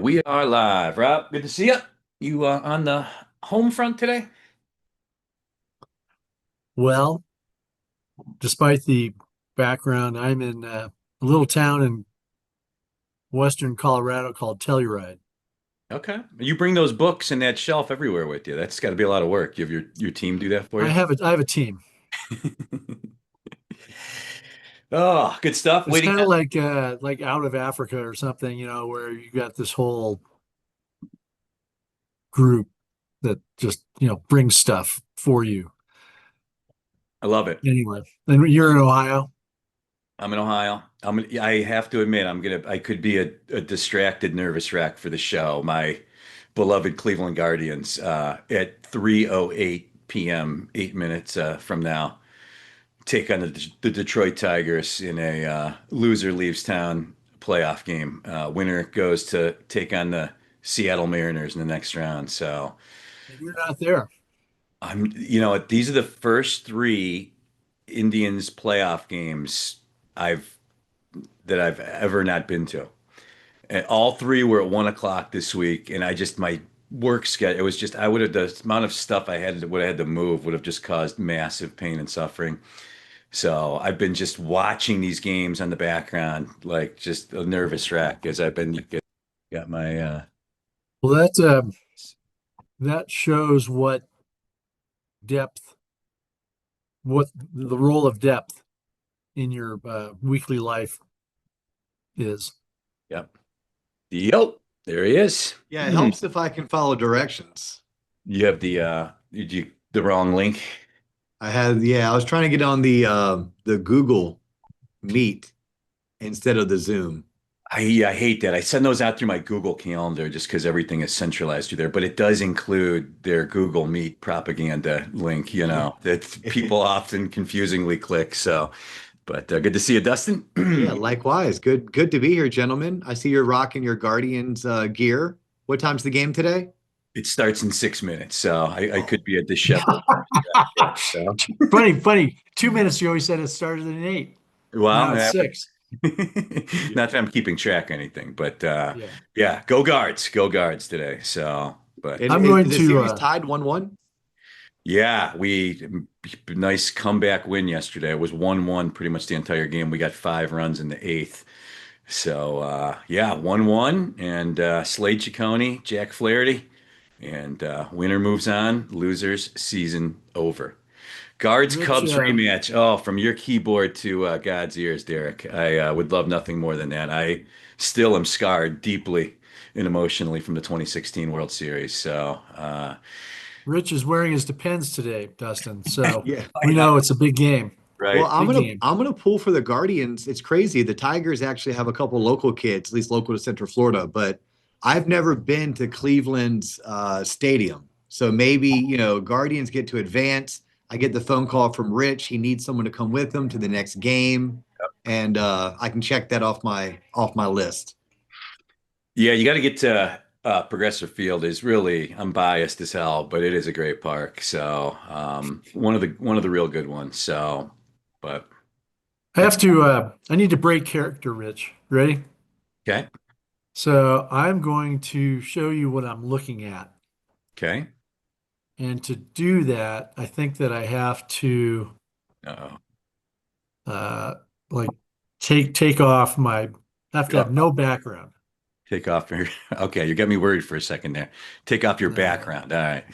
We are live. Rob, good to see you. You on the home front today? Well, despite the background, I'm in a little town in western Colorado called Telluride. Okay. You bring those books and that shelf everywhere with you. That's got to be a lot of work. You have your team do that for you? I have a team. Oh, good stuff. It's Waiting. kind of like out of Africa or something, where you got this whole group that just, brings stuff for you. I love it. Anyway, and you're in Ohio. I'm in Ohio. I have to admit, I could be a distracted, nervous wreck for the show. My beloved Cleveland Guardians at 3:08 p.m., 8 minutes from now, take on the Detroit Tigers in a loser leaves town playoff game. Winner goes to take on the Seattle Mariners in the next round. So And you're not there. these are the first three Indians playoff games I've I've ever not been to. And all three were at 1 o'clock this week, and my work schedule, it was just, I would have, the amount of stuff would have had to move would have just caused massive pain and suffering. So I've been just watching these games on the background, like just a nervous wreck as I've been got my Well, that shows depth, what the role of depth in your weekly life is. yep. Yep. There he is. Yeah, it helps if I can follow directions. You have the wrong link. I was trying to get on the Google Meet instead of the Zoom. I hate that. I send those out through my Google Calendar just because everything is centralized through there, but it does include their Google Meet propaganda link, that people often confusingly click. So, but good to see you, Dustin. Yeah, likewise. Good to be here, gentlemen. I see you're rocking your Guardians gear. What time's the game today? It starts in 6 minutes, so I could be a disheveled. So, Funny. 2 minutes ago, he said it started at 8. Now well, it's 6. not that I'm keeping track or anything, but Yeah. yeah, go guards today. So, but And I'm is going the to series tied 1-1? yeah, nice comeback win yesterday. It was 1-1 pretty much the entire game. We got 5 runs in the eighth. So yeah, 1-1 and Slade Ciccone, Jack Flaherty, and winner moves on, losers season over. Guards Rich, Cubs rematch. Oh, from your keyboard to God's ears, Derek. I would love nothing more than that. I still am scarred deeply and emotionally from the 2016 World Series. So Rich is wearing his Depends today, Dustin. So Yeah. we know it's a big game. Well, right. I'm Big gonna game. I'm gonna pull for the Guardians. It's crazy. The Tigers actually have a couple local kids, at least local to Central Florida, but I've never been to Cleveland's stadium. So maybe, Guardians get to advance. I get the phone call from Rich. He needs someone to come with him to the next game, and I can check that off my list. Yeah, you got to get to Progressive Field. Is really, I'm biased as hell, but it is a great park. So one of the real good ones. So, but I need to break character, Rich. Ready? okay, So I'm going to show you what I'm looking at. okay. And to do that, I think that I have to Uh-oh. uh like take off I have to have no background. Take off your. Okay, you got me worried for a second there. Take off your Uh, background. All right.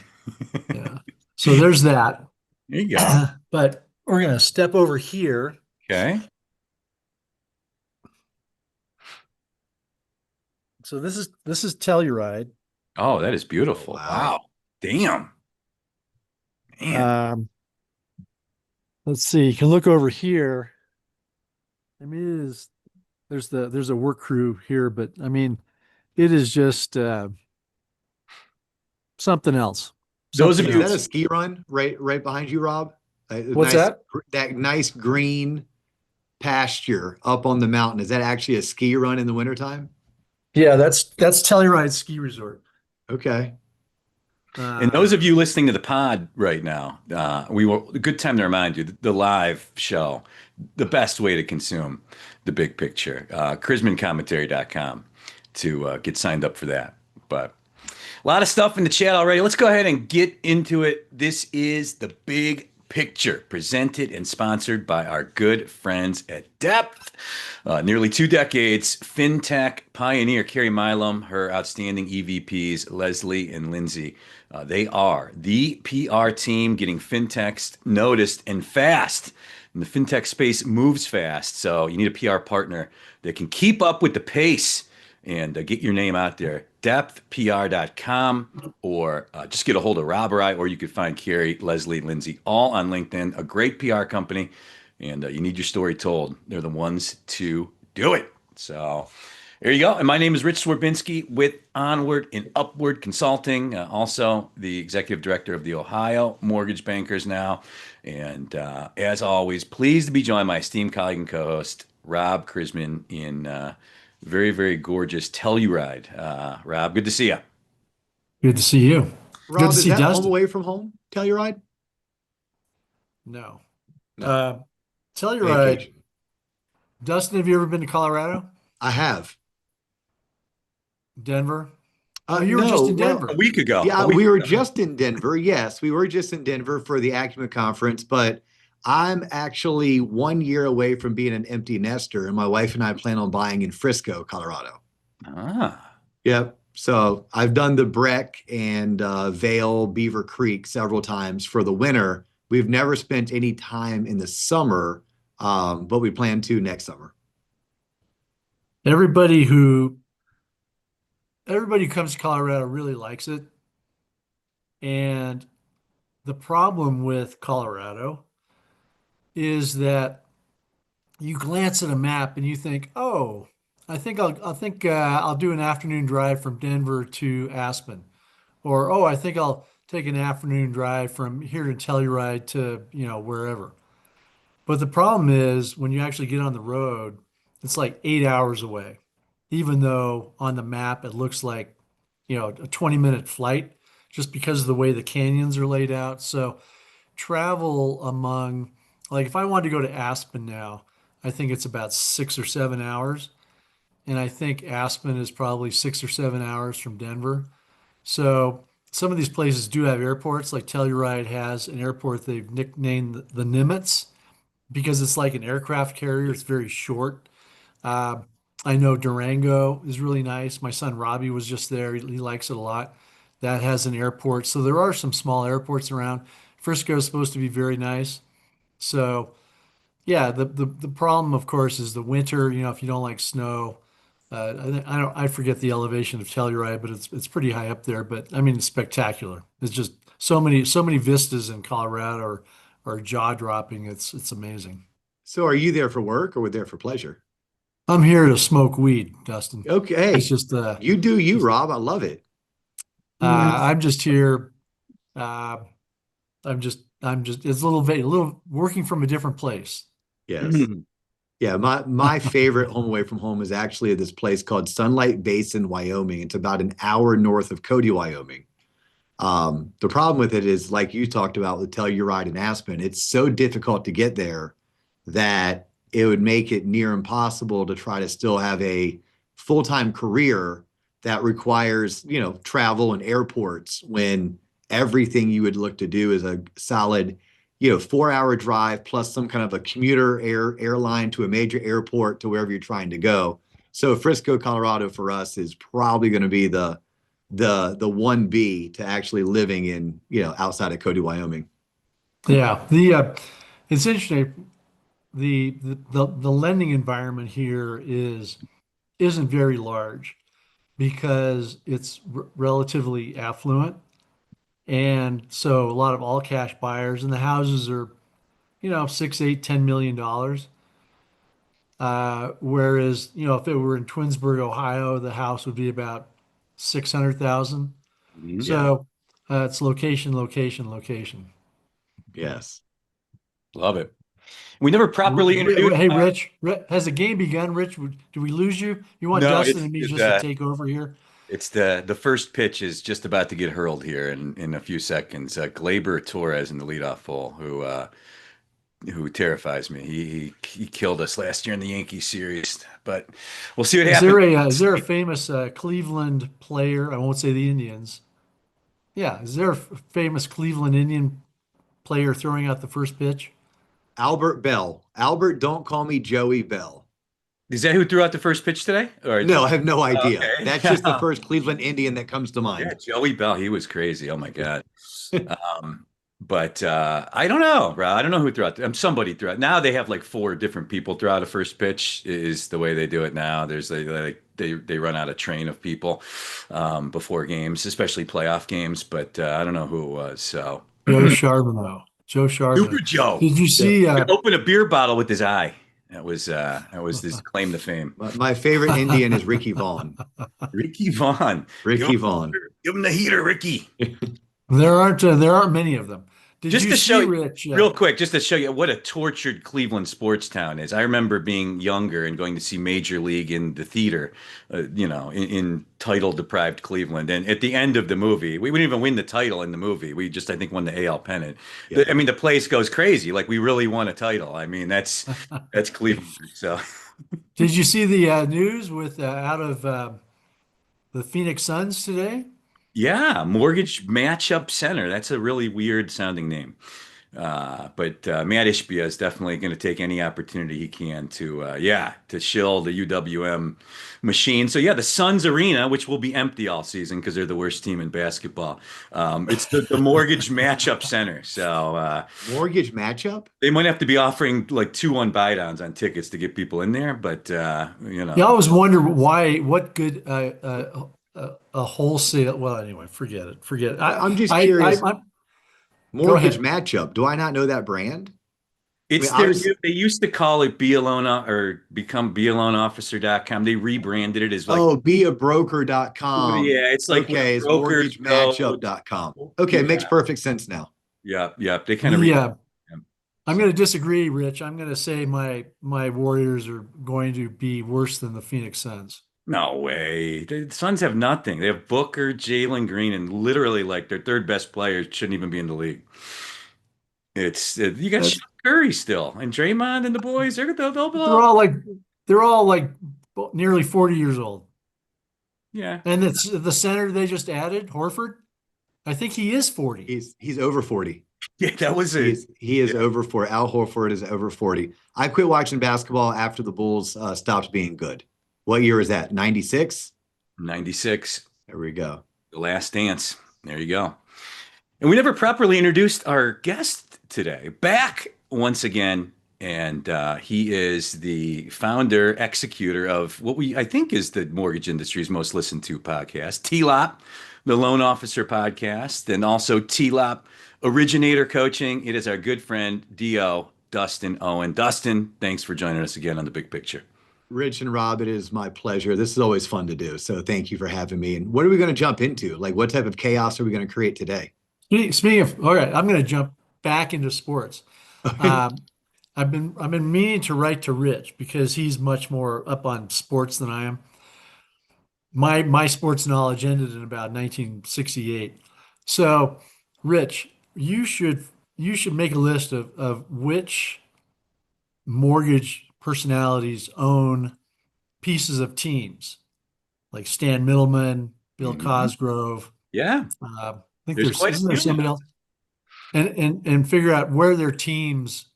yeah. So there's that. There you go. But we're gonna step over here. Okay. So this is Telluride. Oh, that is Oh, beautiful. wow. Wow. Damn. Man. Um, let's see. You can look over here. I mean, there's a work crew here, but I mean, it is just something else. Those of Something Is you that a else. ski run right behind you, Rob? What's that? That nice green pasture up on the mountain. Is that actually a ski run in the wintertime? Yeah, that's Telluride Ski Resort. Okay. and Uh, those of you listening to the pod right now, we will a good time to remind you the live show, the best way to consume the big picture. ChrismanCommentary.com. to get signed up for that. But a lot of stuff in the chat already. Let's go ahead and get into it. This is the big picture, presented and sponsored by our good friends at Depth. Nearly 2 decades, fintech pioneer Carrie Milam, her outstanding EVPs, Leslie and Lindsay. They are the PR team getting fintechs noticed and fast. And the fintech space moves fast, so you need a PR partner that can keep up with the pace and get your name out there. Depthpr.com, or just get a hold of Rob or I, or you could find Carrie, Leslie, Lindsay, all on LinkedIn. A great PR company, and you need your story told. They're the ones to do it. So there you go. And my name is Rich Swerbinsky with Onward and Upward Consulting, also the executive director of the Ohio Mortgage Bankers now. And as always, pleased to be joined by my esteemed colleague and co-host, Rob Chrisman, in very, very gorgeous Telluride. Rob, good to see you. Good to see you. Rob, Good to is see that Dustin. home away from home? Telluride? No. No. Telluride. Vacation. Dustin, have you ever been to Colorado? I have. Denver? Oh, you were just in Denver. A week ago. Yeah, A week we were ago. just in Denver. Yes, we were just in Denver for the Acumen conference, but I'm actually 1 year away from being an empty nester, and my wife and I plan on buying in Frisco, Colorado. Ah. Yep. So I've done the Breck and Vail, Beaver Creek several times for the winter. We've never spent any time in the summer, but we plan to next summer. Everybody who comes to Colorado really likes it. And the problem with Colorado is that you glance at a map and you think, "Oh, I'll do an afternoon drive from Denver to Aspen," or "Oh, I think I'll take an afternoon drive from here to Telluride to, wherever." But the problem is when you actually get on the road, it's like 8 hours away, even though on the map it looks like, a 20-minute flight just because of the way the canyons are laid out. So travel among, like if I wanted to go to Aspen now, I think it's about 6 or 7 hours. And I think Aspen is probably 6 or 7 hours from Denver. So some of these places do have airports, like Telluride has an airport they've nicknamed the Nimitz because it's like an aircraft carrier. It's very short. Uh, I know Durango is really nice. My son Robbie was just there. He likes it a lot. That has an airport. So there are some small airports around. Frisco is supposed to be very nice. So yeah, the problem, of course, is the winter. If you don't like snow, I forget the elevation of Telluride, but it's pretty high up there. But I mean, it's spectacular. It's just so many vistas in Colorado are jaw dropping. It's amazing. So are you there for work or there for pleasure? I'm here to smoke weed, Dustin. It's Okay. just You do you, Rob. I love it. I'm just here. Uh, I'm just it's a little working from a different place. Yes. Yeah, my favorite home away from home is actually this place called Sunlight Basin, Wyoming. It's about an hour north of Cody, Wyoming. The problem with it is, like you talked about with Telluride and Aspen, it's so difficult to get there that it would make it near impossible to try to still have a full-time career that requires, travel and airports when everything you would look to do is a solid, 4-hour drive plus some kind of a commuter airline to a major airport to wherever you're trying to go. So Frisco, Colorado for us is probably going to be the 1B to actually living in, outside of Cody, Wyoming. Yeah, it's interesting. The lending environment here isn't very large because it's relatively affluent, and so a lot of all cash buyers, and the houses are, 6, 8, $10 million. Whereas, if it were in Twinsburg, Ohio, the house would be about 600,000. Yeah. So it's location, location, location. Yes. Love it. We never properly introduced. Hey, Rich, has the game begun? Rich, do we lose you? You want No, Dustin and me just to take over here? it's the first pitch is just about to get hurled here in a few seconds. Glaber Torres in the leadoff hole, who who terrifies me. He killed us last year in the Yankee series, but we'll see what Is happens. is there a famous Cleveland player? I won't say the Indians. Yeah, is there a famous Cleveland Indian player throwing out the first pitch? Albert Bell. Albert, don't call me Joey Bell. Is that who threw out the first pitch today? Or No, I have no idea. okay. That's just the first Cleveland Indian that comes to Yeah, mind. Joey Bell, he was crazy. Oh my God. But I don't know, bro. I don't know who threw out. Somebody threw out. Now they have like four different people throw out a first pitch. Is the way they do it now. There's like they run out a train of people before games, especially playoff games. But I don't know who it was. So Joe Charbonneau. Joe Super Charbonneau. Joe. Did you see? Open a beer bottle with his eye. That was his claim to fame. My favorite Indian is Ricky Vaughn. Ricky Vaughn. Ricky Vaughn. Give him the heater, Ricky. There aren't many of them. Did Just you to see, show you, Rich? real quick, just to show you what a tortured Cleveland sports town is. I remember being younger and going to see Major League in the theater, in title-deprived Cleveland. And at the end of the movie, we wouldn't even win the title in the movie. We just, I think, won the AL pennant. Yeah. I mean, the place goes crazy. Like we really won a title. I mean, that's Cleveland. So, Did you see the news with out of the Phoenix Suns today? yeah, Mortgage Matchup Center. That's a really weird sounding name. But Matt Ishbia is definitely going to take any opportunity he can to shill the UWM machine. So yeah, the Suns Arena, which will be empty all season because they're the worst team in basketball. It's the Mortgage Matchup Center. So Mortgage matchup? they might have to be offering like 2-1 buy downs on tickets to get people in there. But Yeah, I always wonder what good a wholesale. Well, anyway, forget it. Forget it. I'm just curious. Go Mortgage ahead. matchup. Do I not know that brand? it's I mean, their they used to call it Be Alone or become BeAloneOfficer.com. They rebranded it as like, Oh, beabroker.com. yeah, it's like Okay, it's brokers go. mortgagematchup.com. Okay, makes Yeah, perfect sense now. yeah. They kind of The I'm going to disagree, Rich. I'm going to say my Warriors are going to be worse than the Phoenix Suns. no way. The Suns have nothing. They have Booker, Jalen Green, and literally like their third best players shouldn't even be in the league. It's you got That's Steph Curry still and Draymond and the boys. They'll they're all like they're all like nearly 40 years old. yeah. And it's the center they just added, Horford. I think he is 40. He's over 40. Yeah, that was it. He is over 40. Al Horford is over 40. I quit watching basketball after the Bulls stopped being good. What year is that? 96? 96, There we go. The Last Dance. There you go. And we never properly introduced our guest today. Back once again, and he is the founder, executor of what I think is the mortgage industry's most listened to podcast, TLOP, the Loan Officer Podcast, and also TLOP Originator Coaching. It is our good friend, DO, Dustin Owen. Dustin, thanks for joining us again on The Big Picture. Rich and Rob, it is my pleasure. This is always fun to do. So thank you for having me. And what are we going to jump into? Like, what type of chaos are we going to create today? Speaking of, all right, I'm going to jump back into sports. I've been meaning to write to Rich because he's much more up on sports than I am. My sports knowledge ended in about 1968. So, Rich, you should make a list of which mortgage personalities own pieces of teams, like Stan Middleman, Bill Mhm. Cosgrove. Yeah, I think there's quite a isn't there few somebody now. else? And figure out where their teams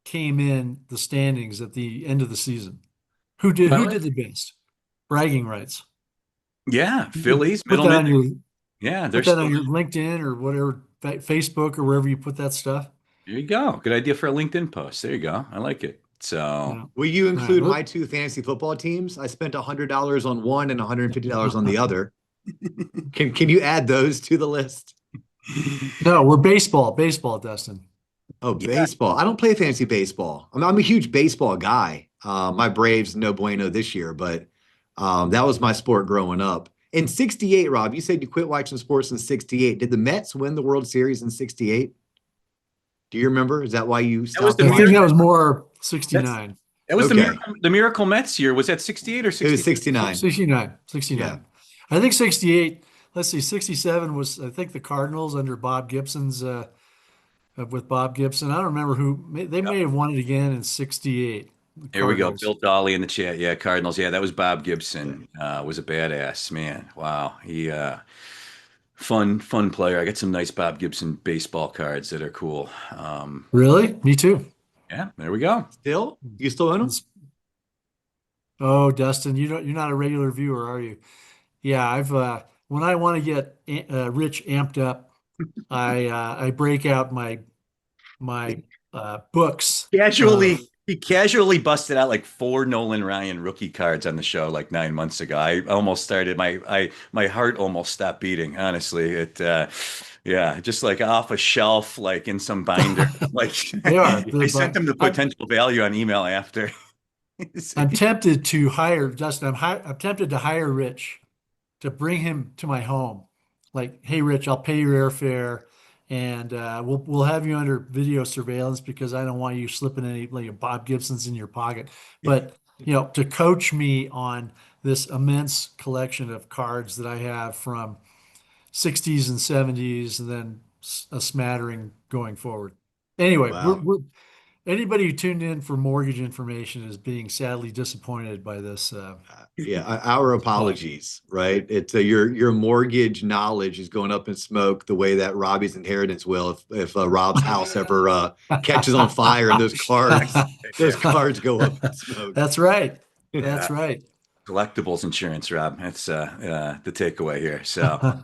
came in the standings at the end of the season. Who did Well, the best? Bragging rights. yeah, Phillies, Put that on Middleman. Yeah, they're put that on still. your LinkedIn or whatever, Facebook or wherever you put that stuff. There you go. Good idea for a LinkedIn post. There you go. I like it. So, Yeah. Will you All right. include my two fantasy football teams? I spent $100 on one and $150 on the other. Can you add those to the list? No, we're baseball, Dustin. Oh, yeah, baseball. I don't play fantasy baseball. I'm a huge baseball guy. My Braves, no bueno this year, but that was my sport growing up. In 68, Rob, you said you quit watching sports in 68. Did the Mets win the World Series in 68? Do you remember? Is that why you was stopped the I watching? think that was more 69. that was Okay. the Miracle Mets year. Was that 68 or It 60? was 69. 69. Yeah. I think 68. Let's see, 67 was, I think, the Cardinals under Bob Gibson's with Bob Gibson. I don't remember they may have won it again in '68. The Here we go. Cardinals. Bill Dolly in the chat. Yeah, Cardinals. Yeah, that was Bob Yeah. Gibson. Was a badass man. Wow. He fun player. I got some nice Bob Gibson baseball cards that are cool. Really? Me too. Yeah, there we go. Still, you still own them? Oh, Dustin, you're not a regular viewer, are you? Yeah, I've when I want to get Rich amped up, I break out my books. He casually busted out like four Nolan Ryan rookie cards on the show like 9 months ago. I almost started my heart almost stopped beating. Honestly, yeah, just like off a shelf, like in some binder. Like They are. I sent him the potential value on email after. I'm tempted to hire Dustin. I'm tempted to hire Rich to bring him to my home. Like, hey, Rich, I'll pay your airfare, and we'll have you under video surveillance because I don't want you slipping any like Bob Gibson's in your pocket. But to coach me on this immense collection of cards that I have from '60s and '70s, and then a smattering going forward. Anyway, Wow. anybody who tuned in for mortgage information is being sadly disappointed by this. Yeah, our Talk. apologies, right? It's your mortgage knowledge is going up in smoke the way that Robbie's inheritance will if Rob's house ever catches on fire and those cards go up in smoke. That's right. Yeah, That's right. collectibles insurance, Rob. That's the takeaway here. So.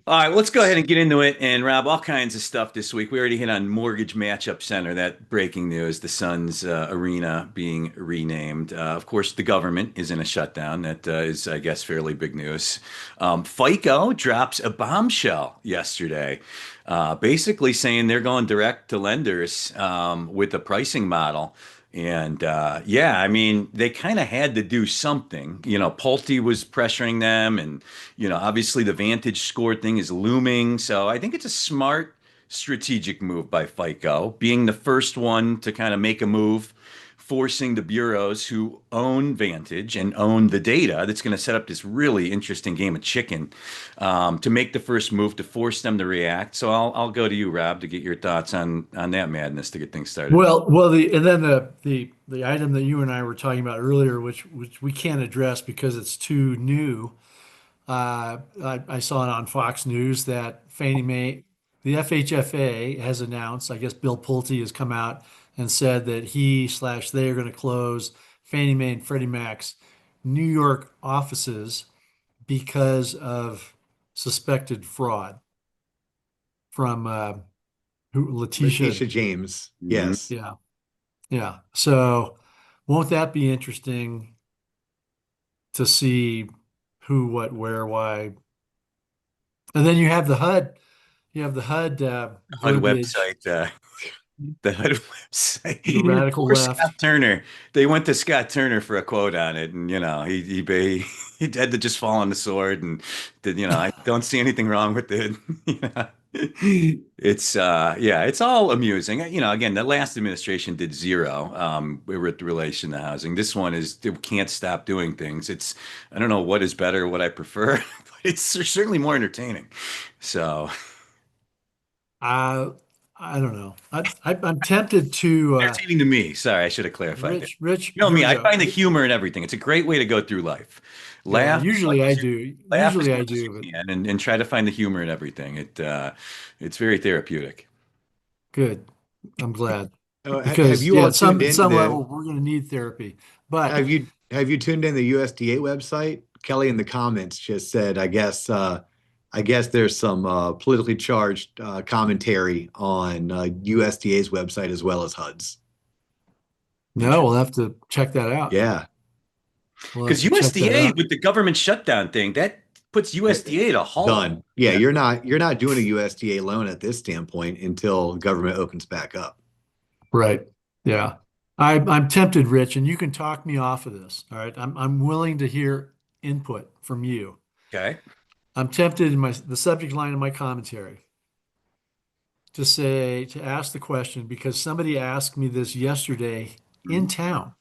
All right, let's go ahead and get into it. And Rob, all kinds of stuff this week. We already hit on Mortgage Matchup Center, that breaking news, the Suns arena being renamed. Of course, the government is in a shutdown. That is, I guess, fairly big news. FICO drops a bombshell yesterday, basically saying they're going direct to lenders with a pricing model. And yeah, I mean, they kind of had to do something. Pulte was pressuring them, and obviously the Vantage score thing is looming. So I think it's a smart strategic move by FICO, being the first one to kind of make a move, forcing the bureaus who own Vantage and own the data that's going to set up this really interesting game of chicken to make the first move to force them to react. So I'll go to you, Rob, to get your thoughts on that madness to get things started. Well, and then the item that you and I were talking about earlier, which we can't address because it's too new. I saw it on Fox News that Fannie Mae, the FHFA has announced, I guess Bill Pulte has come out and said that they are going to close Fannie Mae and Freddie Mac's New York offices because of suspected fraud from Letitia. Letitia James. Mhm. Yes. Yeah. Yeah. So won't that be interesting to see who, what, where, why? And then you have the HUD HUD verbiage, website, the HUD the website. radical Poor left. Scott Turner. They went to Scott Turner for a quote on it, and he had to just fall on the sword and did. I don't see anything wrong with it. It's yeah, it's all amusing. Again, the last administration did zero with relation to housing. This one is it can't stop doing things. I don't know what is better, what I prefer, but it's certainly more entertaining. So. I I don't know. I'm tempted to Entertaining to me. Sorry, I should have clarified that. Rich, You know here me, we I go. find the humor in everything. It's a great way to go through life. Yeah, Laugh as much usually I as you do. laugh as Usually I much as do, you but can and try to find the humor in everything. It's very therapeutic. good. I'm glad Have because you yeah, all at tuned into some the level we're going to need therapy. But have you tuned in the USDA website? Kelly in the comments just said, I guess there's some politically charged commentary on USDA's website as well as HUD's. no, we'll have to check that out. Yeah. We'll have Because to check that USDA out. with the government shutdown thing, that puts USDA at a halt. Done. Yeah, Yeah. you're not doing a USDA loan at this standpoint until government opens back up. Right. Yeah. I'm tempted, Rich, and you can talk me off of this. All right. I'm willing to hear input from you. Okay. I'm tempted in the subject line of my commentary to ask the question because somebody asked me this yesterday in town.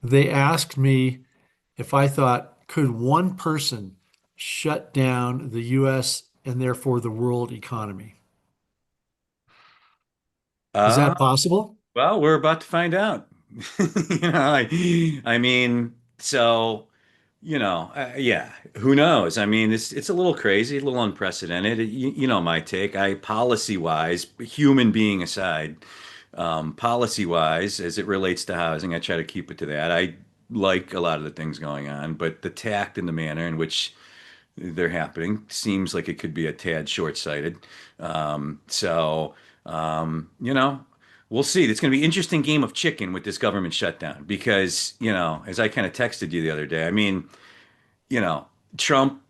They asked me if I thought, could one person shut down the US and therefore the world economy? Is Uh, that possible? well, we're about to find out. I mean, so, yeah, who knows? I mean, it's a little crazy, a little unprecedented. You know my take. Policy wise, human being aside, policy wise, as it relates to housing, I try to keep it to that. I like a lot of the things going on, but the tact and the manner in which they're happening seems like it could be a tad short-sighted. So, we'll see. It's going to be an interesting game of chicken with this government shutdown because, as I kind of texted you the other day, I mean, you know, Trump,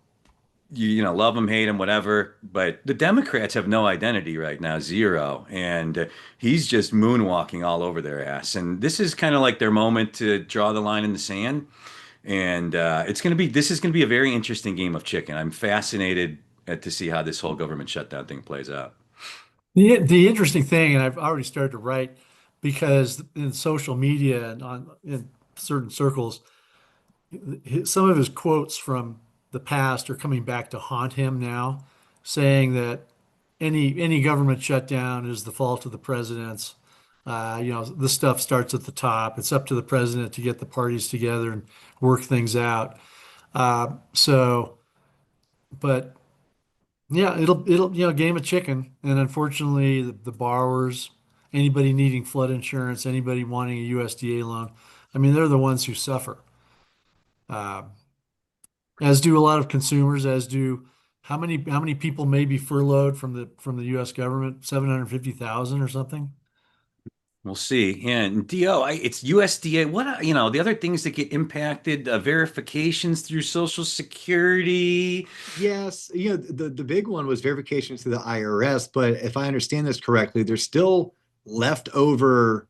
love him, hate him, whatever, but the Democrats have no identity right now, zero. And he's just moonwalking all over their ass. And this is kind of like their moment to draw the line in the sand. And this is going to be a very interesting game of chicken. I'm fascinated to see how this whole government shutdown thing plays out. The interesting thing, and I've already started to write because in social media and in certain circles, some of his quotes from the past are coming back to haunt him now, saying that any government shutdown is the fault of the president's. The stuff starts at the top. It's up to the president to get the parties together and work things out. So, but yeah, it'll game of chicken, and unfortunately, the borrowers, anybody needing flood insurance, anybody wanting a USDA loan, I mean, they're the ones who suffer. Uh, as do a lot of consumers, as do how many people may be furloughed from the U.S. government, 750,000 or something. We'll see. And DO, it's USDA. The other things that get impacted, verifications through Social Security. Yes, the big one was verifications to the IRS, but if I understand this correctly, there's still leftover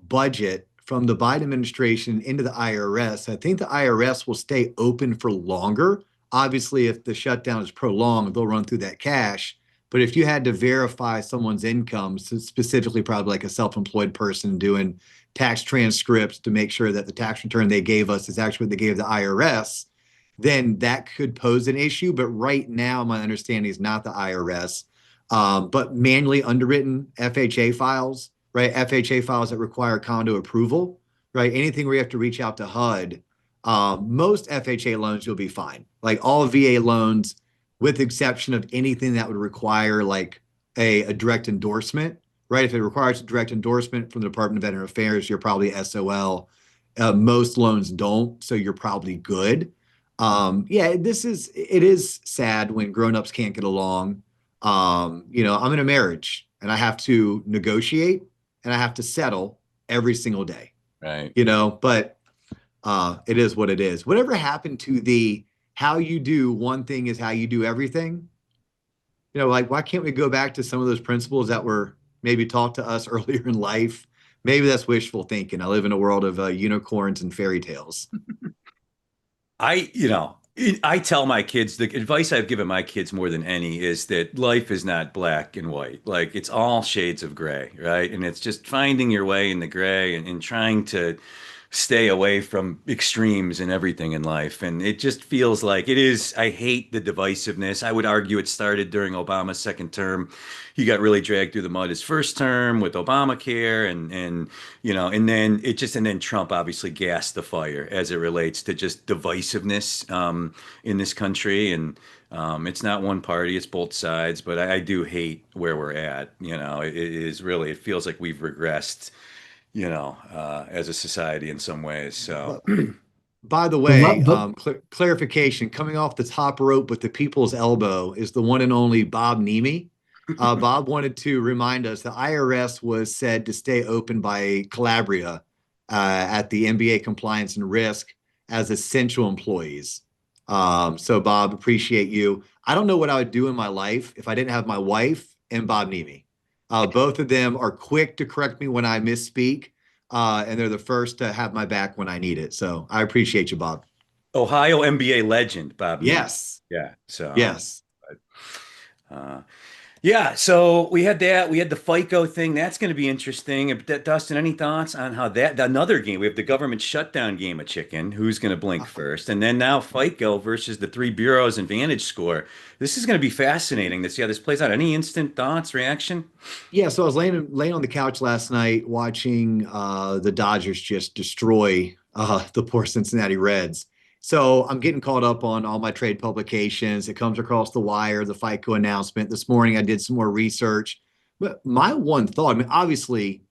budget from the Biden administration into the IRS. I think the IRS will stay open for longer. Obviously, if the shutdown is prolonged, they'll run through that cash. But if you had to verify someone's income, so specifically probably like a self-employed person doing tax transcripts to make sure that the tax return they gave us is actually what they gave the IRS, then that could pose an issue. But right now, my understanding is not the IRS, but manually underwritten FHA files, right? FHA files that require condo approval, right? Anything where you have to reach out to HUD, most FHA loans, you'll be fine. Like all VA loans, with the exception of anything that would require like a direct endorsement, right? If it requires a direct endorsement from the Department of Veteran Affairs, you're probably SOL. Most loans don't, so you're probably good. Yeah, it is sad when grown-ups can't get along. I'm in a marriage and I have to negotiate and I have to settle every single day, Right. but it is what it is. Whatever happened to the how you do one thing is how you do everything? Like why can't we go back to some of those principles that were maybe taught to us earlier in life? Maybe that's wishful thinking. I live in a world of unicorns and fairy tales. I, you know, I tell my kids the advice I've given my kids more than any is that life is not black and white. Like it's all shades of gray, right? And it's just finding your way in the gray and trying to stay away from extremes and everything in life. And it just feels like it is. I hate the divisiveness. I would argue it started during Obama's second term. He got really dragged through the mud his first term with Obamacare and then Trump obviously gassed the fire as it relates to just divisiveness in this country. And it's not one party, it's both sides. But I do hate where we're at. It is really, it feels like we've regressed as a society in some ways. So, By the But, way, but clarification coming off the top rope with the people's elbow is the one and only Bob Nemi. Bob wanted to remind us the IRS was said to stay open by Calabria at the NBA Compliance and Risk as essential employees. So, Bob, appreciate you. I don't know what I would do in my life if I didn't have my wife and Bob Nemi. Both of them are quick to correct me when I misspeak, and they're the first to have my back when I need it. So I appreciate you, Bob. Ohio NBA legend, Bob Neve. Yes. Yeah. So, Yes. uh, Yeah, so we had that. We had the FICO thing. That's going to be interesting. Dustin, any thoughts on how another game? We have the government shutdown game of chicken. Who's going to blink first? And then now FICO versus the three bureaus and Vantage Score. This is going to be fascinating to see how this plays out. Any instant thoughts, reaction? Yeah, so I was laying on the couch last night watching the Dodgers just destroy the poor Cincinnati Reds. So I'm getting caught up on all my trade publications. It comes across the wire, the FICO announcement. This morning I did some more research. But my one thought, I mean, obviously,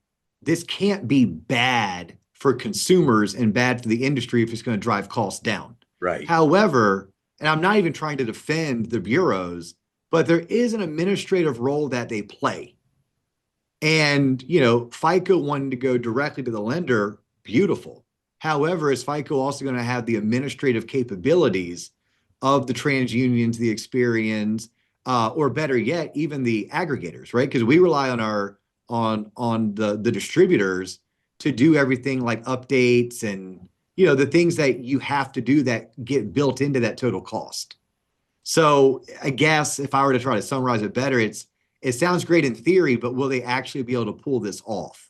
this can't be bad for consumers and bad for the industry if it's going to drive costs down. Right. However, and I'm not even trying to defend the bureaus, but there is an administrative role that they play. And, FICO wanting to go directly to the lender, beautiful. However, is FICO also going to have the administrative capabilities of the TransUnions, the Experians, or better yet, even the aggregators, right? Because we rely on the distributors to do everything like updates and the things that you have to do that get built into that total cost. So I guess if I were to try to summarize it better, it sounds great in theory, but will they actually be able to pull this off?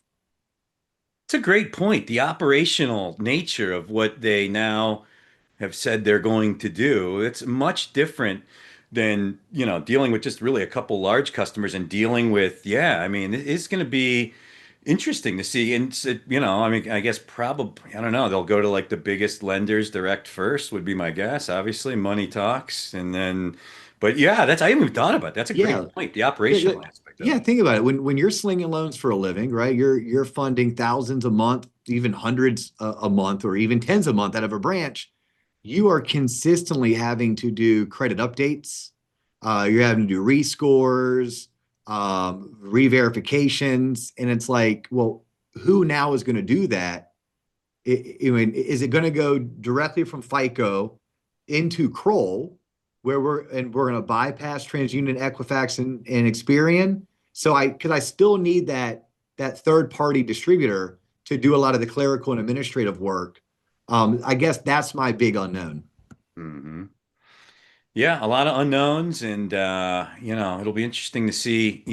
It's a great point. The operational nature of what they now have said they're going to do, it's much different than, dealing with just really a couple large customers and dealing with, yeah, I mean, it's going to be interesting to see. And, I mean, I guess probably, I don't know, they'll go to like the biggest lenders direct first, would be my guess. Obviously, money talks. And then, but yeah, I haven't even thought about it. That's a Yeah. great point, the Yeah, yeah, operational aspect of yeah, it. think about it. When you're slinging loans for a living, right? You're funding thousands a month, even hundreds a month, or even tens a month out of a branch. You are consistently having to do credit updates. You're having to do rescores, re-verifications, and it's like, well, who now is going to do that? I mean, is it going to go directly from FICO into Kroll, where we're going to bypass TransUnion, Equifax, and Experian? So because I still need that third party distributor to do a lot of the clerical and administrative work. I guess that's my big unknown. Hmm. Yeah, a lot of unknowns, and it'll be interesting to see.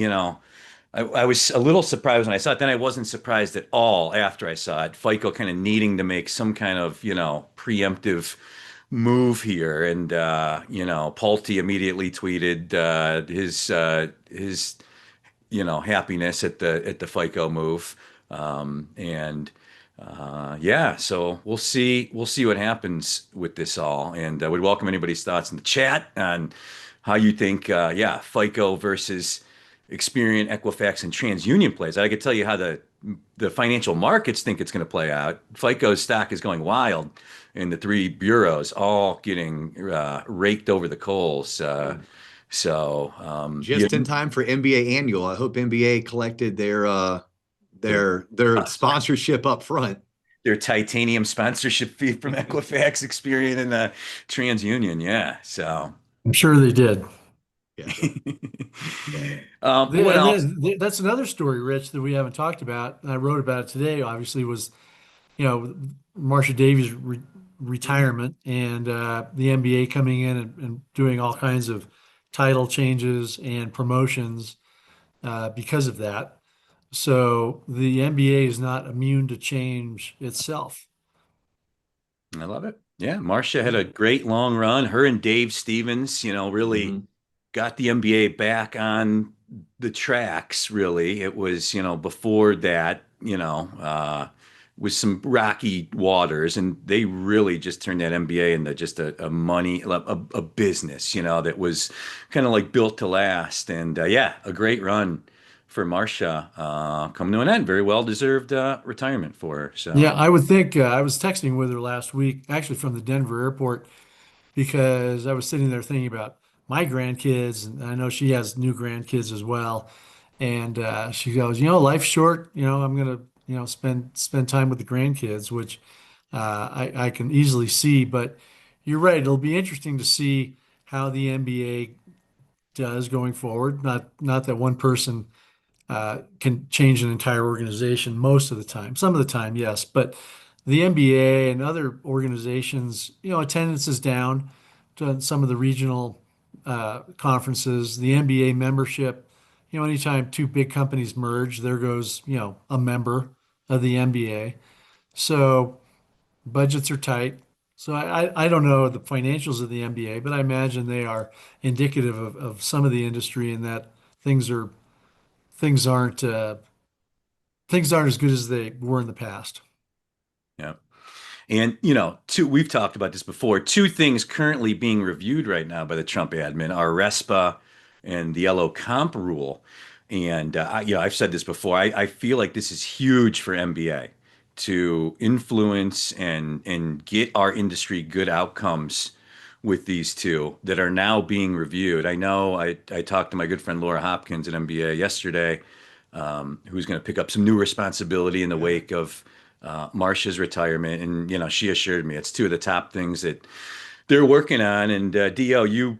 I was a little surprised when I saw it. Then I wasn't surprised at all after I saw it. FICO kind of needing to make some kind of preemptive move here, and Pulte immediately tweeted his happiness at the FICO move. And yeah, so we'll see what happens with this all. And I would welcome anybody's thoughts in the chat on how you think, yeah, FICO versus Experian, Equifax, and TransUnion plays. I could tell you how the financial markets think it's going to play out. FICO's stock is going wild, and the three bureaus all getting raked over the coals. Yeah, Just in time for NBA annual. I hope NBA collected their sponsorship up front. their titanium sponsorship fee from Equifax, Experian, and TransUnion. Yeah. So, I'm sure they did. Yeah. Yeah. what And else? then that's another story, Rich, that we haven't talked about. And I wrote about it today, obviously, was, Marsha Davies' retirement and the NBA coming in and doing all kinds of title changes and promotions because of that. So the NBA is not immune to change itself. I love it. Yeah. Marcia had a great long run. Her and Dave Stevens, really Mhm. got the NBA back on the tracks, really. It was, before that, with some rocky waters, and they really just turned that NBA into just a money, a business, that was kind of like built to last. And yeah, a great run for Marcia coming to an end. Very well deserved retirement for her. Yeah, So, I would think I was texting with her last week, actually from the Denver airport, because I was sitting there thinking about my grandkids, and I know she has new grandkids as well. And she goes, life's short. I'm gonna, spend time with the grandkids, which I can easily see. But you're right; it'll be interesting to see how the NBA does going forward. Not that one person can change an entire organization most of the time. Some of the time, yes, but the NBA and other organizations, attendance is down to some of the regional conferences. The NBA membership anytime two big companies merge, there goes, a member of the NBA. So budgets are tight. So I don't know the financials of the NBA, but I imagine they are indicative of some of the industry in that things are things aren't things aren't as good as they were in the past. Yeah. And, we've talked about this before. Two things currently being reviewed right now by the Trump admin are RESPA and the yellow comp rule. And, I've said this before. I feel like this is huge for NBA to influence and get our industry good outcomes with these two that are now being reviewed. I know I talked to my good friend Laura Hopkins at NBA yesterday, who's going to pick up some new responsibility in the wake of Marcia's retirement. And, she assured me it's two of the top things that they're working on. And DO, you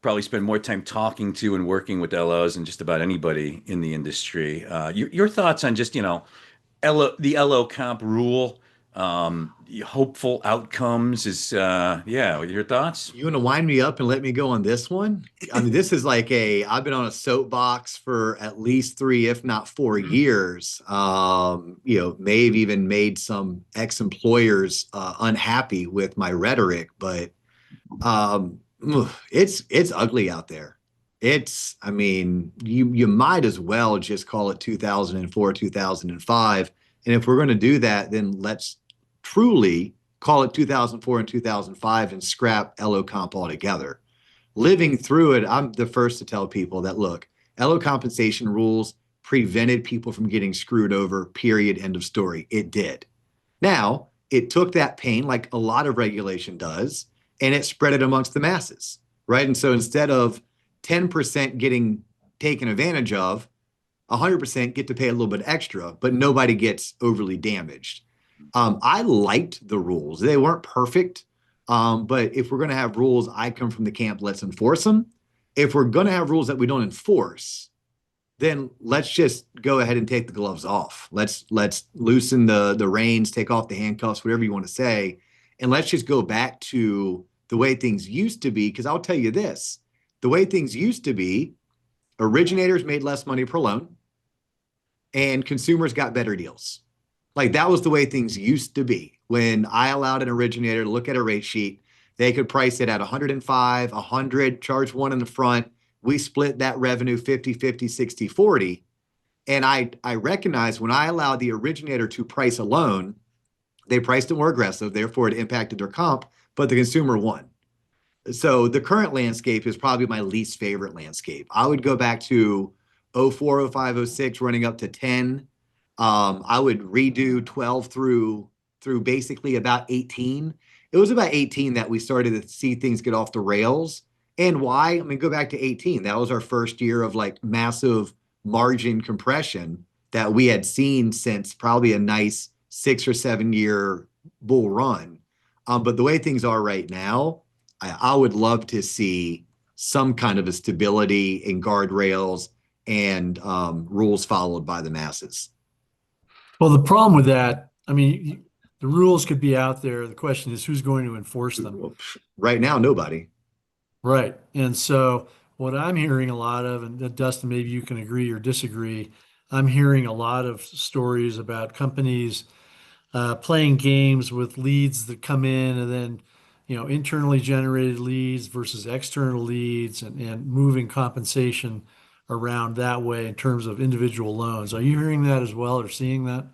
probably spend more time talking to and working with LOs than just about anybody in the industry. Your thoughts on just, the LO comp rule, hopeful outcomes is, your thoughts? You want to wind me up and let me go on this one? I mean, this is like I've been on a soapbox for at least 3, if not 4 years. May have even made some ex-employers unhappy with my rhetoric, but it's ugly out there. I mean, you might as well just call it 2004, 2005. And if we're going to do that, then let's truly call it 2004 and 2005 and scrap LO comp altogether. Living through it, I'm the first to tell people that, look, LO compensation rules prevented people from getting screwed over, period, end of story. It did. Now, it took that pain like a lot of regulation does, and it spread it amongst the masses, right? And so instead of 10% getting taken advantage of, 100% get to pay a little bit extra, but nobody gets overly damaged. I liked the rules. They weren't perfect, but if we're going to have rules, I come from the camp, let's enforce them. If we're going to have rules that we don't enforce, then let's just go ahead and take the gloves off. Let's loosen the reins, take off the handcuffs, whatever you want to say, and let's just go back to the way things used to be. Because I'll tell you this, the way things used to be, originators made less money per loan and consumers got better deals. Like that was the way things used to be. When I allowed an originator to look at a rate sheet, they could price it at 105, 100, charge one in the front. We split that revenue 50, 50, 60, 40. And I recognize when I allowed the originator to price a loan, they priced it more aggressive, therefore it impacted their comp, but the consumer won. So the current landscape is probably my least favorite landscape. I would go back to 04, 05, 06, running up to 10. I would redo 12 through basically about 18. It was about 18 that we started to see things get off the rails. And why? I mean, go back to 18. That was our first year of like massive margin compression that we had seen since probably a nice 6 or 7 year bull run. But the way things are right now, I would love to see some kind of a stability in guardrails and rules followed by the masses. Well, the problem with that, I mean, the rules could be out there. The question is who's going to enforce them? Right now, nobody. Right. And so what I'm hearing a lot of, and Dustin, maybe you can agree or disagree, I'm hearing a lot of stories about companies playing games with leads that come in and then, internally generated leads versus external leads and moving compensation around that way in terms of individual loans. Are you hearing that as well or seeing that?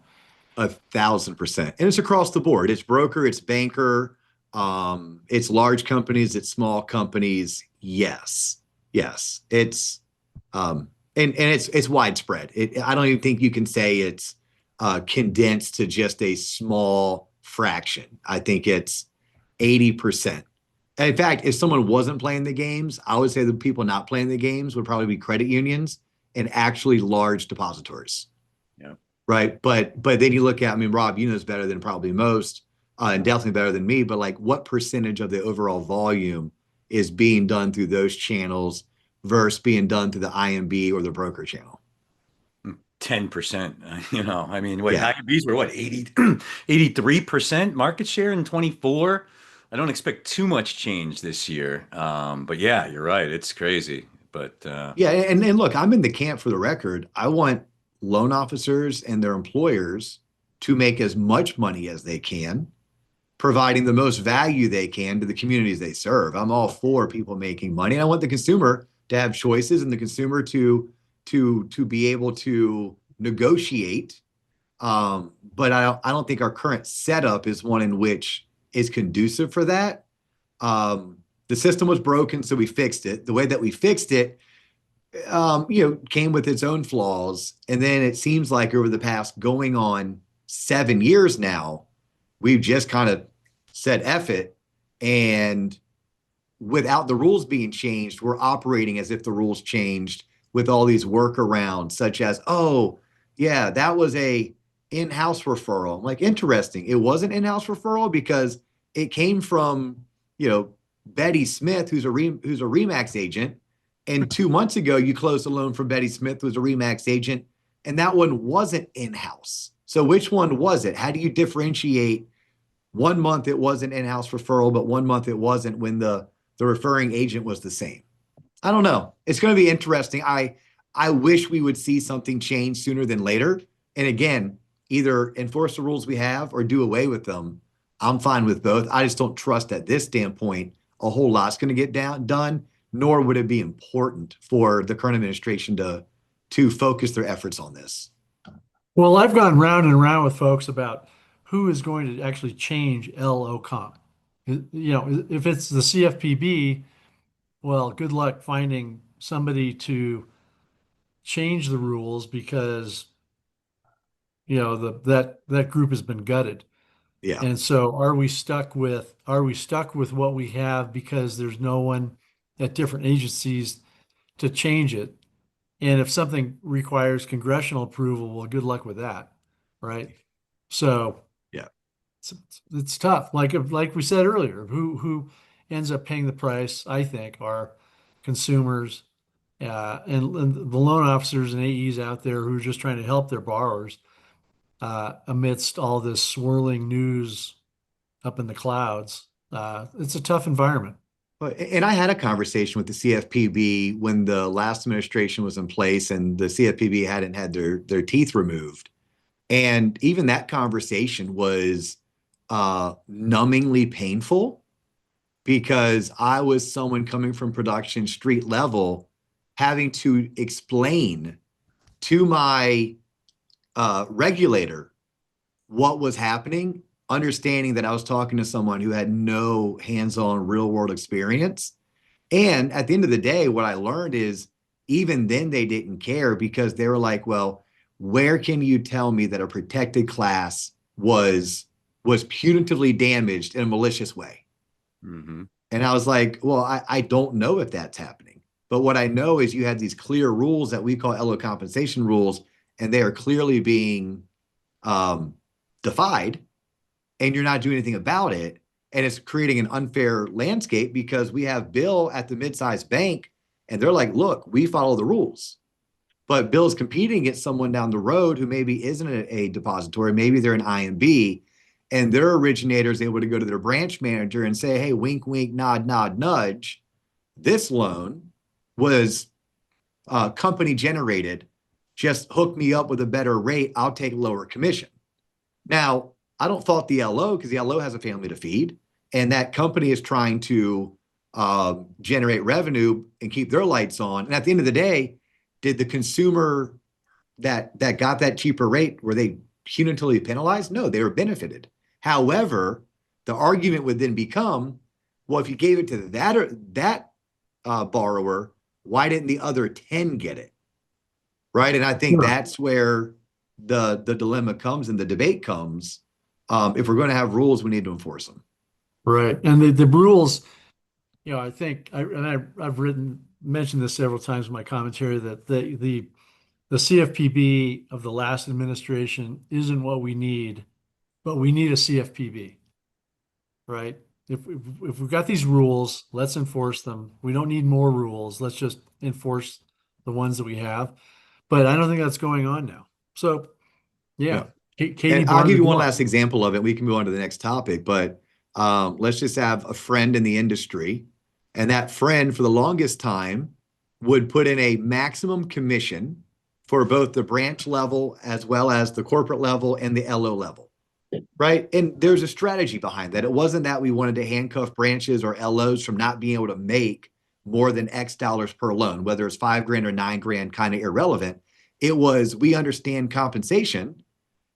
1,000%. And it's across the board. It's broker, it's banker, it's large companies, it's small companies. Yes. Yes. It's and it's widespread. I don't even think you can say it's condensed to just a small fraction. I think it's 80%. And in fact, if someone wasn't playing the games, I would say the people not playing the games would probably be credit unions and actually large depositories. Yeah. Right. But then you look at, I mean, Rob, you know this better than probably most, and definitely better than me, but like what percentage of the overall volume is being done through those channels versus being done through the IMB or the broker channel? 10%, I mean, what IMBs were 83% market share in 24. I don't expect too much change this year. But yeah, you're right. It's crazy. But Yeah, and look, I'm in the camp for the record. I want loan officers and their employers to make as much money as they can, providing the most value they can to the communities they serve. I'm all for people making money. And I want the consumer to have choices and the consumer to be able to negotiate. But I don't think our current setup is one in which is conducive for that. The system was broken, so we fixed it. The way that we fixed it, came with its own flaws. And then it seems like over the past going on 7 years now, we've just kind of said F it. And without the rules being changed, we're operating as if the rules changed with all these workarounds, such as, oh, yeah, that was a in-house referral. I'm like, interesting. It was an in-house referral because it came from, Betty Smith, who's a Remax agent. And 2 months ago, you closed a loan from Betty Smith, who was a Remax agent, and that one wasn't in-house. So which one was it? How do you differentiate? 1 month it was an in-house referral, but 1 month it wasn't when the referring agent was the same. I don't know. It's going to be interesting. I wish we would see something change sooner than later. And again, either enforce the rules we have or do away with them. I'm fine with both. I just don't trust at this standpoint a whole lot's going to get done, nor would it be important for the current administration to focus their efforts on this. Well, I've gone round and round with folks about who is going to actually change LOCOM. If it's the CFPB, well, good luck finding somebody to change the rules because that group has been gutted. Yeah. And so are we stuck with what we have because there's no one at different agencies to change it? And if something requires congressional approval, well, good luck with that, right? So Yeah. it's tough. Like we said earlier, who ends up paying the price, I think, are consumers and the loan officers and AEs out there who are just trying to help their borrowers amidst all this swirling news up in the clouds. It's a tough environment. And I had a conversation with the CFPB when the last administration was in place and the CFPB hadn't had their teeth removed. And even that conversation was numbingly painful because I was someone coming from production street level having to explain to my regulator what was happening, understanding that I was talking to someone who had no hands-on real world experience. And at the end of the day, what I learned is even then they didn't care because they were like, well, where can you tell me that a protected class was punitively damaged in a malicious way? mm-hmm. And I was like, well, I don't know if that's happening. But what I know is you had these clear rules that we call LO compensation rules, and they are clearly being defied, and you're not doing anything about it. And it's creating an unfair landscape because we have Bill at the mid-sized bank, and they're like, look, we follow the rules. But Bill's competing against someone down the road who maybe isn't a depository, maybe they're an IMB, and their originator is able to go to their branch manager and say, hey, wink, wink, nod, nod, nudge. This loan was company generated. Just hook me up with a better rate. I'll take lower commission. Now, I don't fault the LO because the LO has a family to feed, and that company is trying to generate revenue and keep their lights on. And at the end of the day, did the consumer that got that cheaper rate, were they punitively penalized? No, they were benefited. However, the argument would then become, well, if you gave it to that borrower, why didn't the other 10 get it? Right. And I think that's where the dilemma comes and the debate comes. If we're going to have rules, we need to enforce them. Right. And the rules, I think I've mentioned this several times in my commentary that the CFPB of the last administration isn't what we need, but we need a CFPB, right? If we've got these rules, let's enforce them. We don't need more rules. Let's just enforce the ones that we have. But I don't think that's going on now. So, yeah. Katie, and I'll give you one last example of it. We can move on to the next topic, but let's just have a friend in the industry, and that friend for the longest time would put in a maximum commission for both the branch level as well as the corporate level and the LO level. Right. And there's a strategy behind that. It wasn't that we wanted to handcuff branches or LOs from not being able to make more than X dollars per loan, whether it's $5,000 or $9,000, kind of irrelevant. It was, we understand compensation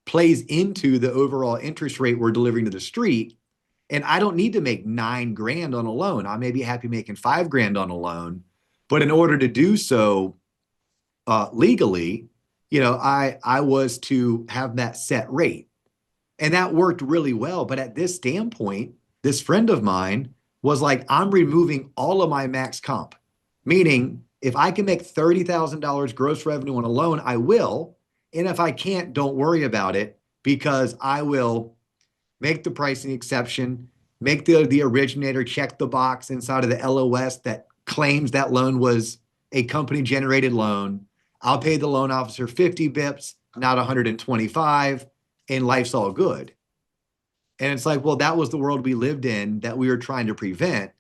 plays into the overall interest rate we're delivering to the street. And I don't need to make $9,000 on a loan. I may be happy making $5,000 on a loan. But in order to do so legally, I was to have that set rate. And that worked really well. But at this standpoint, this friend of mine was like, I'm removing all of my max comp, meaning if I can make $30,000 gross revenue on a loan, I will. And if I can't, don't worry about it, because I will make the pricing exception, make the originator check the box inside of the LOS that claims that loan was a company generated loan. I'll pay the loan officer 50 bips, not 125. And life's all good. And it's like, well, that was the world we lived in that we were trying to prevent,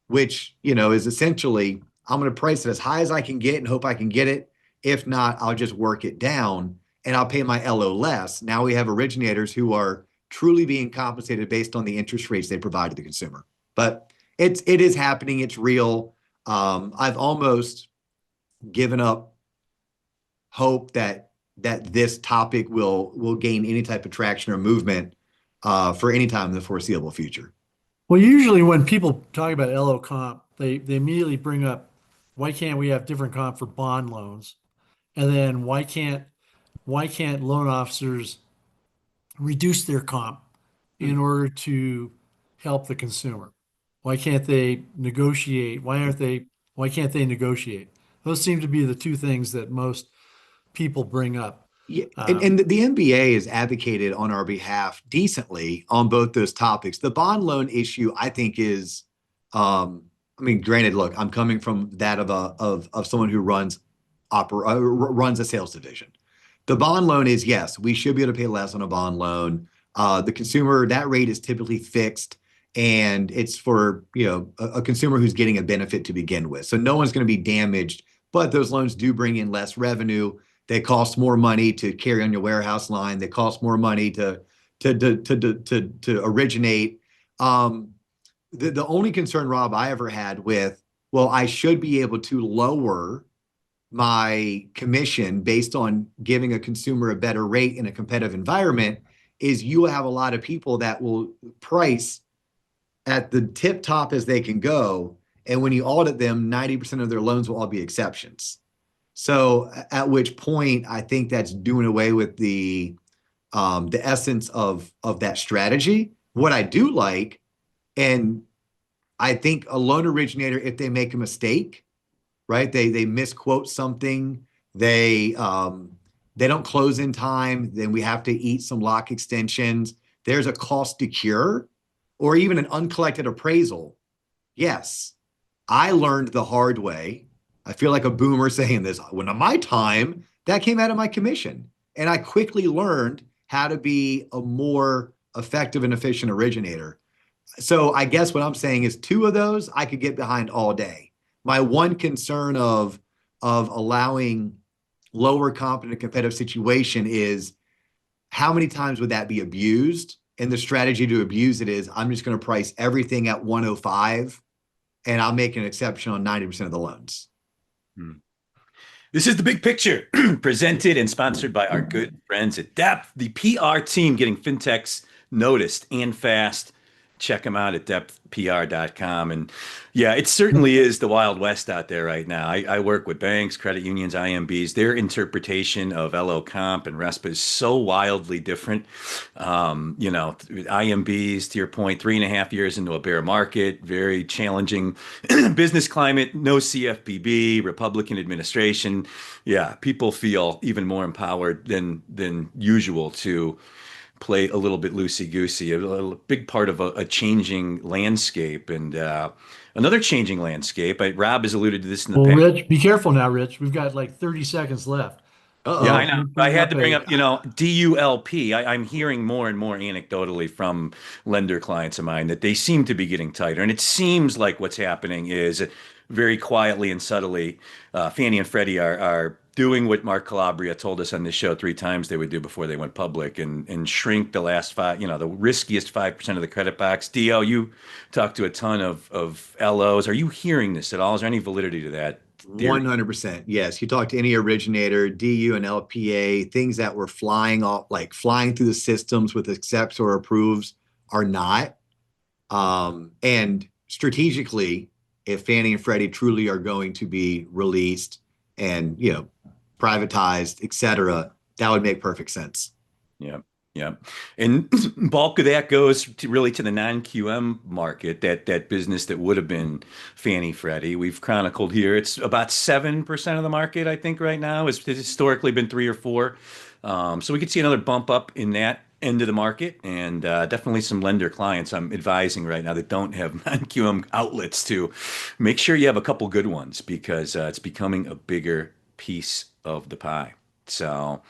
which, is essentially, I'm going to price it as high as I can get and hope I can get it. If not, I'll just work it down and I'll pay my LO less. Now we have originators who are truly being compensated based on the interest rates they provide to the consumer. But it is happening. It's real. I've almost given up hope that this topic will gain any type of traction or movement for any time in the foreseeable future. Well, usually when people talk about LO comp, they immediately bring up, why can't we have different comp for bond loans? And then why can't loan officers reduce their comp in order to help the consumer? Why can't they negotiate? Why can't they negotiate? Those seem to be the two things that most people bring up. Yeah, and the NBA has advocated on our behalf decently on both those topics. The bond loan issue, I think, is, granted, look, I'm coming from that of someone who runs a sales division. The bond loan is, yes, we should be able to pay less on a bond loan. The consumer, that rate is typically fixed, and it's for a consumer who's getting a benefit to begin with. So no one's going to be damaged, but those loans do bring in less revenue. They cost more money to carry on your warehouse line. They cost more money to originate. The only concern, Rob, I ever had with, well, I should be able to lower my commission based on giving a consumer a better rate in a competitive environment, is you have a lot of people that will price at the tip top as they can go. And when you audit them, 90% of their loans will all be exceptions. So at which point, I think that's doing away with the essence of that strategy. What I do like, and I think a loan originator, if they make a mistake, right, they misquote something, they don't close in time, then we have to eat some lock extensions. There's a cost to cure, or even an uncollected appraisal. Yes, I learned the hard way. I feel like a boomer saying this. When on my time, that came out of my commission. And I quickly learned how to be a more effective and efficient originator. So I guess what I'm saying is two of those I could get behind all day. My one concern of allowing lower comp in a competitive situation is, how many times would that be abused? And the strategy to abuse it is, I'm just going to price everything at 105 and I'll make an exception on 90% of the loans. This is The Big Picture, presented and sponsored by our good friends at Depth, the PR team getting fintechs noticed and fast. Check them out at depthpr.com. And yeah, it certainly is the Wild West out there right now. I work with banks, credit unions, IMBs. Their interpretation of LO comp and RESPA is so wildly different. IMBs, to your point, 3.5 years into a bear market, very challenging business climate, no CFPB, Republican administration. Yeah, people feel even more empowered than usual to play a little bit loosey-goosey, a big part of a changing landscape. And another changing landscape, Rob has alluded to this in the past. Rich, be careful now, Rich. We've got like 30 seconds left. Yeah, I Uh-oh. know. I had to bring up, DULP. I'm hearing more and more anecdotally from lender clients of mine that they seem to be getting tighter. And it seems like what's happening is very quietly and subtly, Fannie and Freddie are doing what Mark Calabria told us on this show 3 times they would do before they went public and shrink the last five, the riskiest 5% of the credit box. DO, you talked to a ton of LOs. Are you hearing this at all? Is there any validity to that theory? 100%. Yes. You talk to any originator, DU and LPA, things that were flying off, like flying through the systems with accepts or approves are not. And strategically, if Fannie and Freddie truly are going to be released and, privatized, et cetera, that would make perfect sense. Yeah. Yeah. And bulk of that goes really to the non-QM market, that business that would have been Fannie Freddie. We've chronicled here. It's about 7% of the market, I think, right now. It's historically been 3 or 4. So we could see another bump up in that end of the market, and definitely some lender clients I'm advising right now that don't have non-QM outlets to make sure you have a couple good ones because it's becoming a bigger piece of the pie. So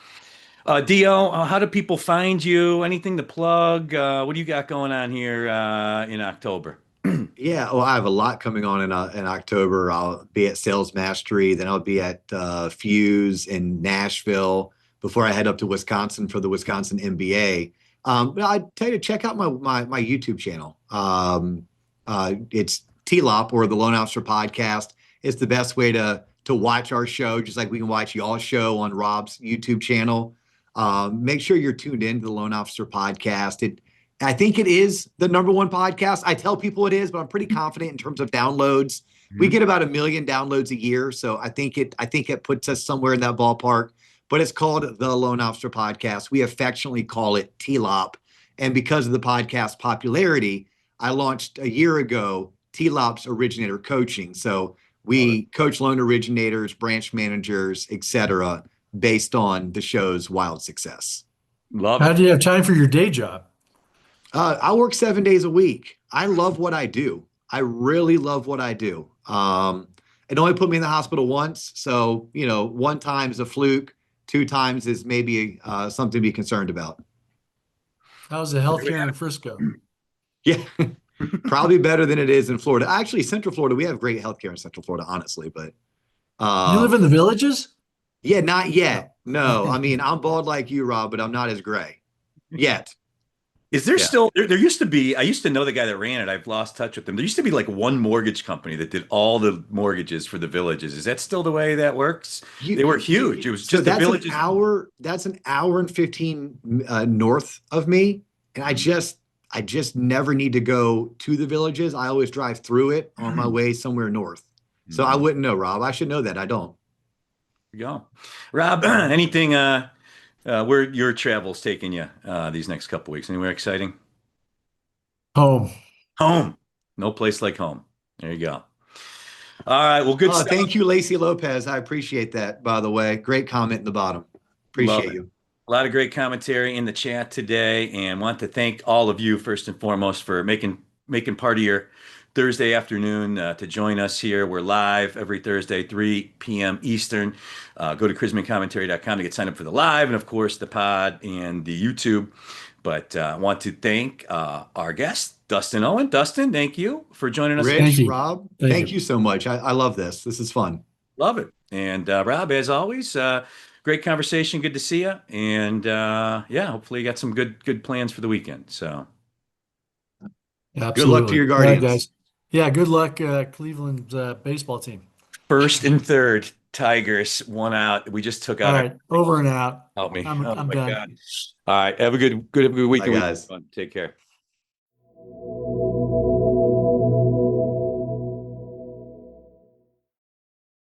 Dio, how do people find you? Anything to plug? What do you got going on here in October? Yeah, well, I have a lot coming on in October. I'll be at Sales Mastery, then I'll be at Fuse in Nashville before I head up to Wisconsin for the Wisconsin MBA. But I tell you to check out my YouTube channel. It's TLOP or the Loan Officer Podcast. It's the best way to watch our show, just like we can watch y'all's show on Rob's YouTube channel. Make sure you're tuned in to the Loan Officer Podcast. I think it is the #1 podcast. I tell people it is, but I'm pretty confident in terms of downloads. We get about 1 million downloads a year, so I think it puts us somewhere in that ballpark. But it's called the Loan Officer Podcast. We affectionately call it TLOP, and because of the podcast popularity, I launched a year ago TLOP's Originator Coaching. So we coach loan originators, branch managers, etc., based on the show's wild success. Love How it. do you have time for your day job? I work 7 days a week. I love what I do. I really love what I do. It only put me in the hospital once. So, 1 time is a fluke. 2 times is maybe something to be concerned about. How's the healthcare in Frisco? Yeah, probably better than it is in Florida. Actually, Central Florida, we have great healthcare in Central Florida, honestly. But You live in the villages? yeah, not yet. No, I mean, I'm bald like you, Rob, but I'm not as gray yet. Is there still there used to be, I used to know the guy that ran it. I've lost touch with him. There used to be like one mortgage company that did all the mortgages for the villages. Is that still the way that works? They were huge. It was just the villages. That's an hour and 15 north of me, and I just never need to go to the villages. I always drive through it on my way somewhere north. So I wouldn't know, Rob. I should know that. I don't. There you go. Rob, anything where your travels taking you these next couple weeks? Anywhere exciting? Home. Home. No place like home. There you go. All right. Well, good stuff. Thank you, Lacey Lopez. I appreciate that, by the way. Great comment in the bottom. Appreciate you. A lot of great commentary in the chat today, and want to thank all of you first and foremost for making part of your Thursday afternoon to join us here. We're live every Thursday, 3 p.m. Eastern. Go to ChrismanCommentary.com to get signed up for the live and, of course, the pod and the YouTube. But I want to thank our guest, Dustin Owen. Dustin, thank you for joining us. Rich, Rob, thank you so much. I love this. This is fun. Love it. And Rob, as always, great conversation. Good to see you. And hopefully you got some good plans for the weekend. So Absolutely. Good luck to your Guardians. Yeah, guys. Yeah, good luck, Cleveland's baseball team. 1st and 3rd, Tigers, 1 out. We just took out. All right, over and out. Help me. I'm my done. God. All right. Have a good weekend. Bye, guys. Take care.